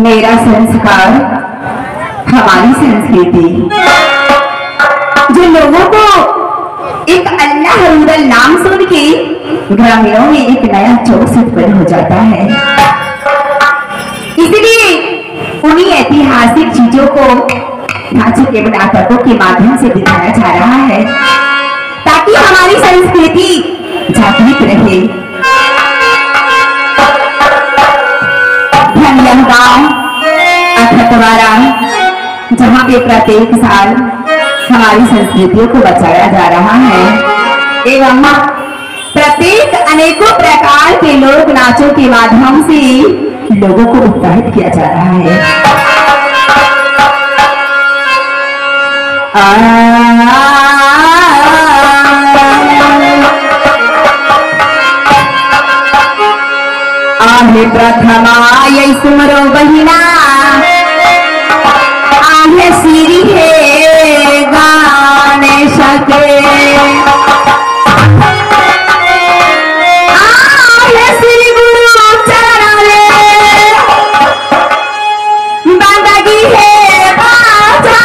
मेरा संस्कार, हमारी संस्कृति जो लोगों को एक अल्लाह रुदल नाम सुन के ग्रामीणों में एक नया जोश उत्पन्न हो जाता है। इसलिए उन्हीं ऐतिहासिक चीजों को नाचों के नाटकों के माध्यम से दिखाया जा रहा है ताकि हमारी संस्कृति जागृत रहे। यह गांव अखतवारा जहाँ पे प्रत्येक साल हमारी संस्कृतियों को बचाया जा रहा है एवं प्रत्येक अनेकों प्रकार के लोक नाचों के माध्यम से लोगों को उत्साहित किया जा रहा है। आहे प्रथमा ये सुमरो बहिना आहे सिरी है गाने सके आहे श्री गुरु चरण रे बंदगी है बाजा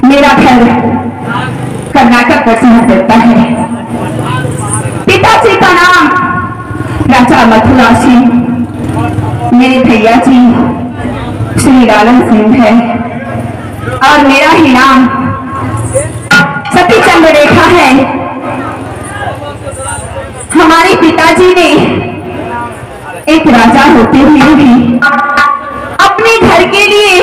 मेरा घर कर्नाटक पर शहर देता है। पिताजी का नाम राजा मथुरा सिंह, मेरे भैया जी श्री लालन सिंह है और मेरा ही नाम सती चंद्ररेखा है। हमारे पिताजी ने एक राजा होते हुए भी अपने घर के लिए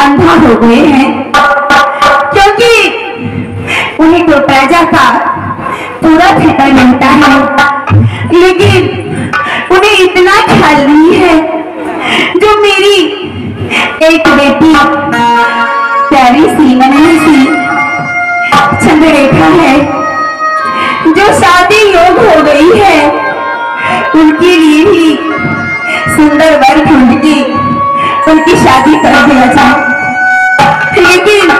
अंधा हो गए हैं, क्योंकि उन्हें तो प्रजा का पूरा फिक्र मिलता है, लेकिन उन्हें इतना ख्याल नहीं है जो मेरी एक बेटी प्यारी सी नन्ही सी चंद्ररेखा है, जो शादी योग हो गई है, उनके लिए भी सुंदर वर ढूंढ के उनकी शादी कर दिया जाए। लेकिन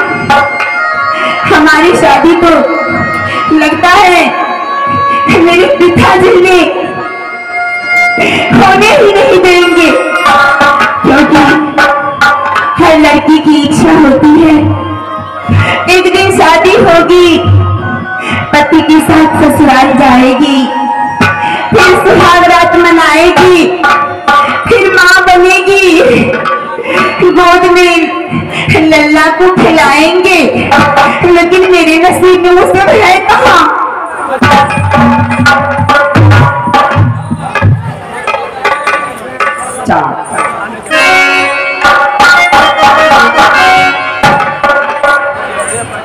हमारी शादी तो लगता है मेरे पिताजी ने होने ही नहीं देंगे, क्योंकि हर लड़की की इच्छा होती है एक दिन शादी होगी, पति के साथ ससुराल जाएगी, फिर सुहाग रात मनाएगी, फिर माँ बनेगी, गोद में लल्ला को खिलाएंगे, लेकिन मेरे नसीब में वो सब है कहाँ।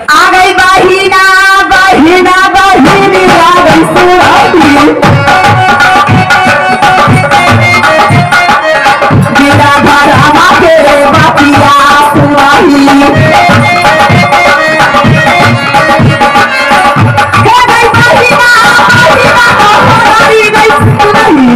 आ गई बाहिना बाहिना बाहिनी आ गई सुराही, बेटा भरा के बापिया सुराही, गई बाहिना बाहिना बाहिनी गई सुराही।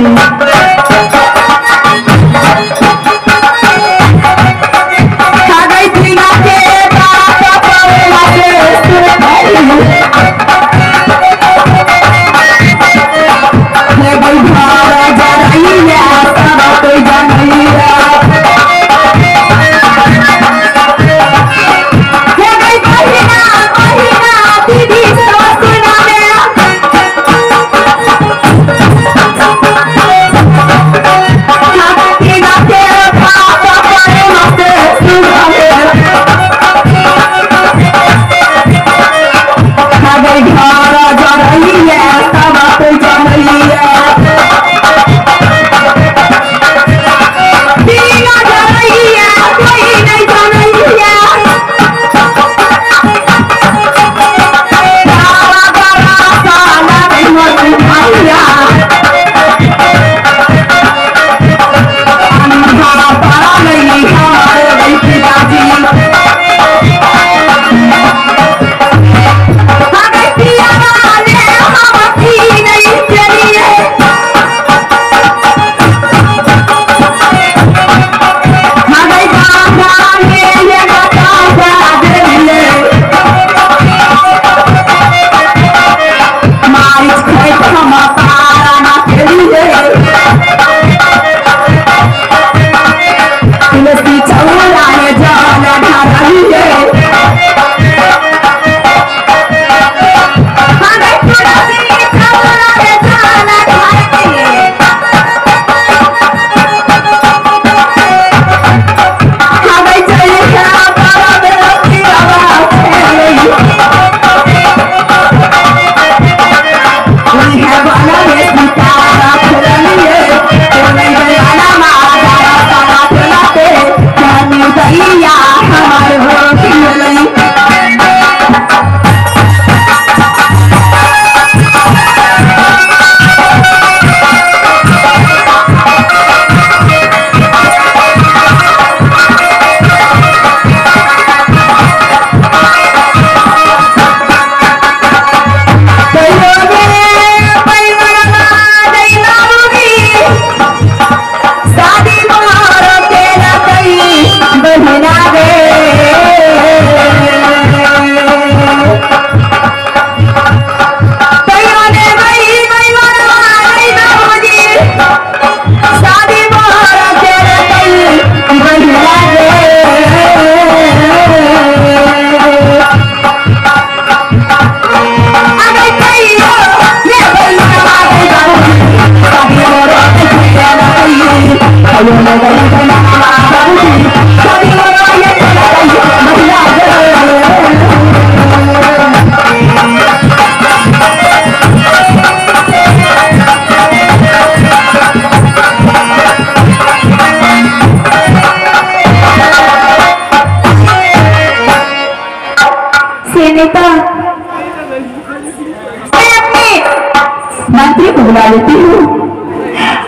मंत्री को बुला लेती हूँ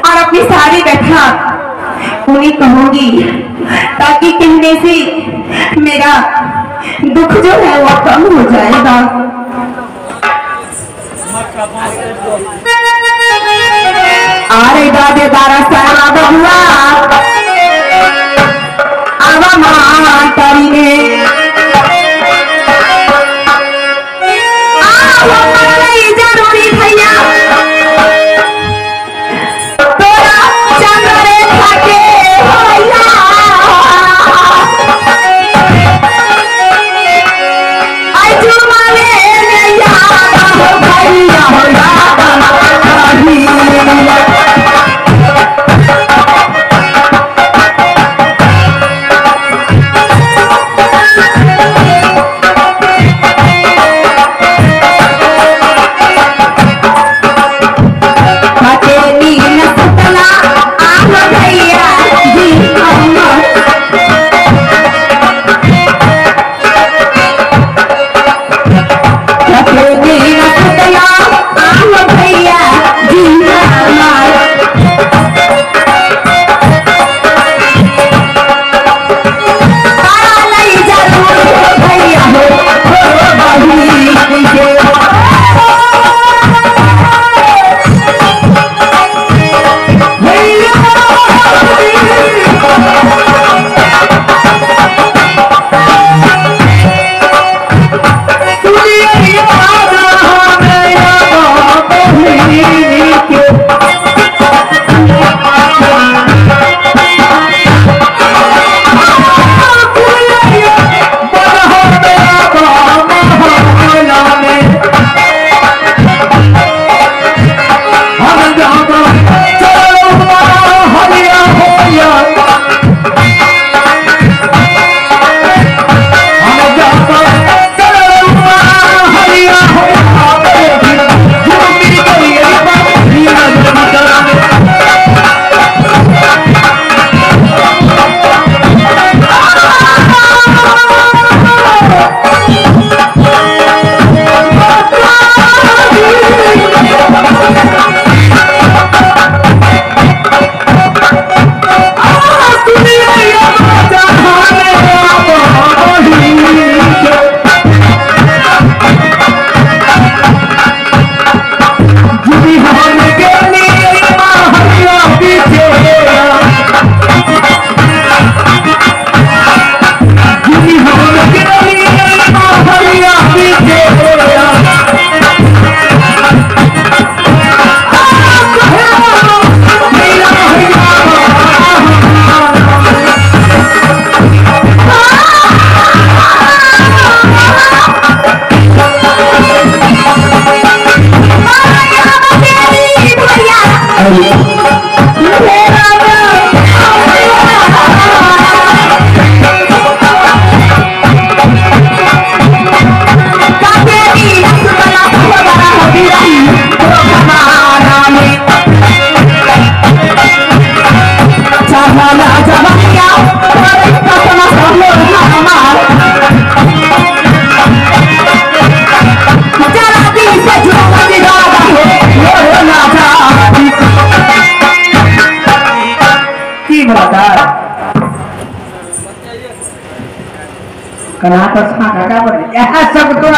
और अपनी सारी व्यथा उन्हें कहूंगी, ताकि कहने से मेरा दुख जो है वो कम हो जाएगा। अरे दादे दारा सारा बहुआ आवा मां तारी ने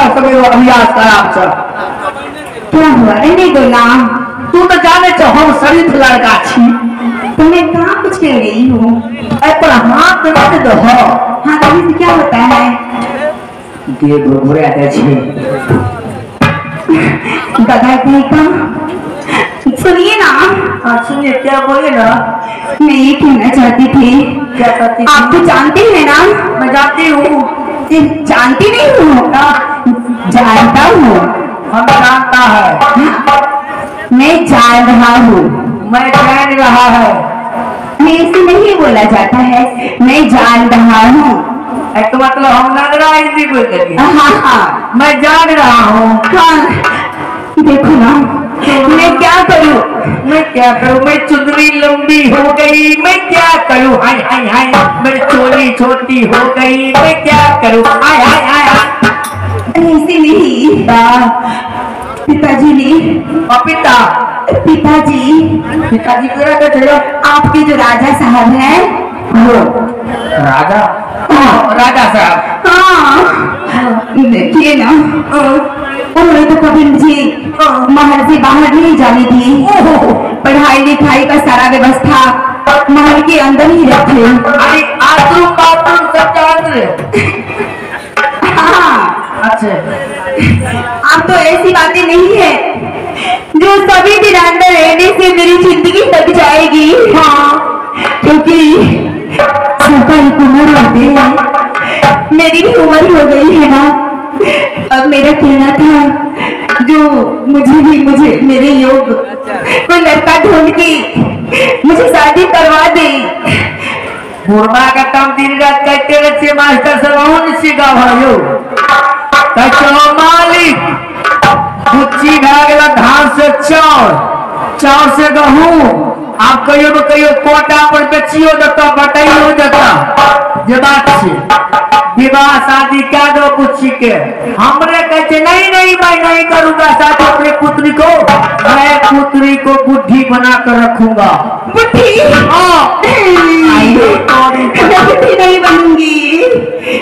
सब अभ्यास खराब क्या हुआ? नहीं बोला तू तो जाने छो हम शरीफ लड़का छी। तुम्हें कहाँ कुछ कह रही हो? पर हाथ रख दो। हाँ तो क्या होता है? ये घुरे आते छे दादा का सुनिए ना। हाँ सुनिए, क्या बोलिए ना। मैं ये कहना चाहती थी। क्या कहती थी? आप तो जानती है ना। मैं जानती हूँ। जानती नहीं हूँ, जानता हूँ। हम जानता है। मैं जान रहा हूँ। मैं जान रहा है। मैं ऐसे नहीं बोला जाता है, मैं जान रहा हूँ। तो मतलब हम नगरा हिंदी बोल रही है। हाँ हाँ मैं जान रहा हूँ। हाँ, देखो ना मैं क्या करूँ। मैं क्या करूँ, मैं चुंदरी लंबी हो गई, मैं क्या करूँ, हाय हाय हाय, मेरी चोली छोटी हो गई, मैं क्या करूँ, हाय हाय हाय हाय। ऐसे नहीं, पिताजी ने पिता पिताजी पिताजी क्या कहते हो? आपके जो राजा साहब हैं वो। राजा? राजा साहब? हाँ, देखिए ना उन्होंने तो कभी मुझे महल से बाहर नहीं जाने दी। पढ़ाई लिखाई का सारा व्यवस्था महल के अंदर ही रखे। अरे आतू बातू सब जानते हैं। हाँ, अच्छा, अब तो ऐसी बातें नहीं है जो सभी दिन अंदर रहने से मेरी जिंदगी लग जाएगी। हाँ, क्योंकि सबका एक उम्र होती है, मेरी भी उम्र हो गई है ना। अब मेरा कहना था जो मुझे मेरे योग कोई लड़का ढूंढ के मुझे शादी करवा दे। बुढ़वा का काम दिन रात करते रहते मास्टर सब सिखा भाइयों। कचो मालिक बुच्ची भागला धान से चाउर से गहूँ। आप कहियो कोटा पर बेचियो देता, बटाइयो देता। जे बात छे विवाह शादी क्या दो बुच्ची के। हमरे कहते नहीं मैं नहीं करूंगा शादी अपने पुत्री को, मैं पुत्री को बुद्धि बना कर रखूंगा। बुद्धि? हाँ, मैं बुद्धि नहीं बनूंगी,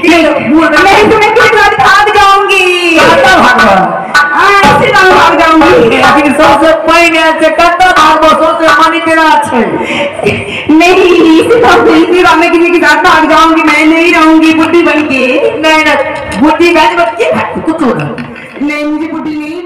मैं तुम्हें के साथ भाग जाऊंगी। ऐसे ना भाग जाऊंगी। लेकिन सबसे पहले से कत्ता भागो, सबसे मानी तेरा अच्छे नहीं, इसी बार मैं किसी के साथ भाग जाऊंगी, मैं नहीं रहूंगी बुद्धि बन के। नहीं बुद्धि बैठ बच्चे कुछ होगा नहीं, मुझे बुद्धि नहीं